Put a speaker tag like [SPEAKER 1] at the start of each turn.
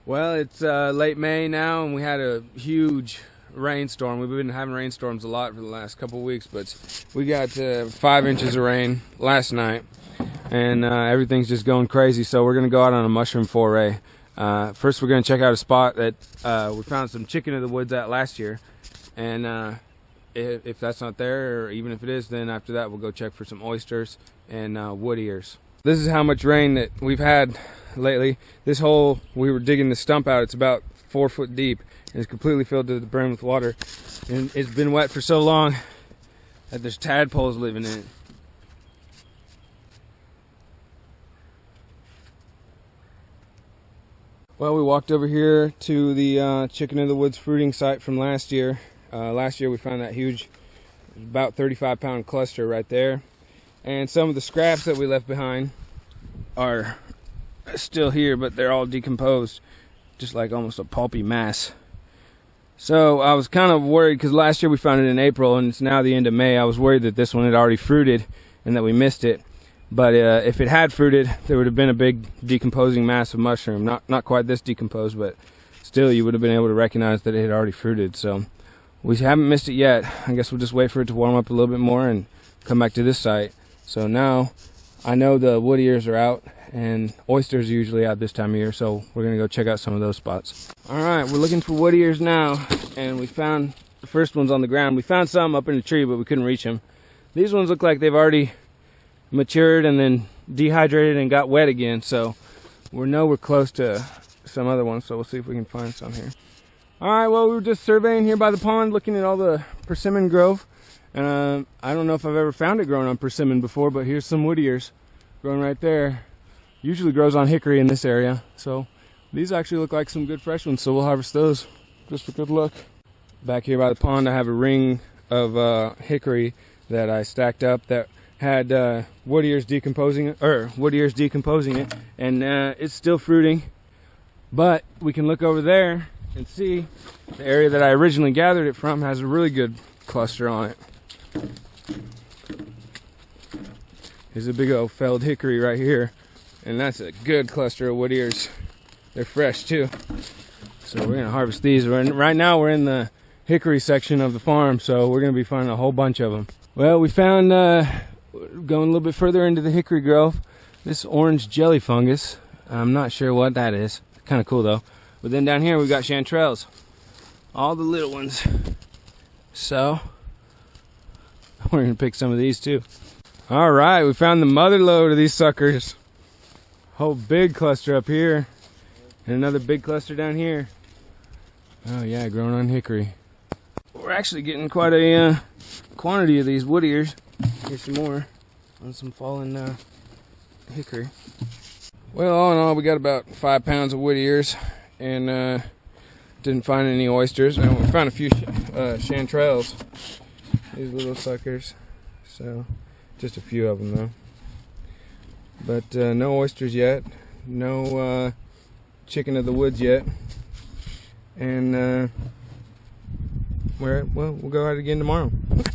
[SPEAKER 1] Well, it's late May now, and we had a huge rainstorm. We've been having rainstorms a lot for the last couple of weeks, but we got 5 inches of rain last night, and everything's just going crazy. So we're going to go out on a mushroom foray. First, we're going to check out a spot that we found some chicken of the woods at last year, and if that's not there, or even if it is, then after that we'll go check for some oysters and wood ears. This is how much rain that we've had lately. This hole, we were digging the stump out, it's about 4 foot deep, and it's completely filled to the brim with water, and it's been wet for so long that there's tadpoles living in it. Well, we walked over here to the chicken of the woods fruiting site from last year. Last year we found that huge, about 35-pound cluster right there, and some of the scraps that we left behind are still here, but they're all decomposed, just like almost a pulpy mass. So I was kind of worried, because last year we found it in April and it's now the end of May. I was worried that this one had already fruited and that we missed it, but if it had fruited, there would have been a big decomposing mass of mushroom. Not quite this decomposed, but still you would have been able to recognize that it had already fruited. So we haven't missed it yet. I guess we'll just wait for it to warm up a little bit more and come back to this site. So now I know the wood ears are out, and oysters are usually out this time of year, so we're gonna go check out some of those spots. All right, we're looking for wood ears now, and we found the first ones on the ground. We found some up in the tree, but we couldn't reach them. These ones look like they've already matured and then dehydrated and got wet again, so we're close to some other ones, so we'll see if we can find some here. All right, well, we were just surveying here by the pond, looking at all the persimmon growth, and I don't know if I've ever found it growing on persimmon before, but here's some wood ears growing right there. Usually grows on hickory in this area, so these actually look like some good fresh ones, so we'll harvest those just for good luck. Back here by the pond I have a ring of hickory that I stacked up that had wood ears decomposing it, and it's still fruiting. But we can look over there and see the area that I originally gathered it from has a really good cluster on it. Here's a big old felled hickory right here, and that's a good cluster of wood ears. They're fresh too, so we're gonna harvest these. Right now we're in the hickory section of the farm, so we're gonna be finding a whole bunch of them. Well, we found, going a little bit further into the hickory grove, this orange jelly fungus. I'm not sure what that is. Kind of cool though. But then down here we've got chanterelles, all the little ones. So we're gonna pick some of these too. All right, we found the mother lode of these suckers. Whole big cluster up here, and another big cluster down here. Oh yeah, growing on hickory. We're actually getting quite a quantity of these wood ears. Here's some more on some fallen hickory. Well, all in all, we got about 5 pounds of wood ears, and didn't find any oysters. And we found a few chanterelles, these little suckers. So just a few of them though. But no oysters yet, no chicken of the woods yet, and we'll go out again tomorrow.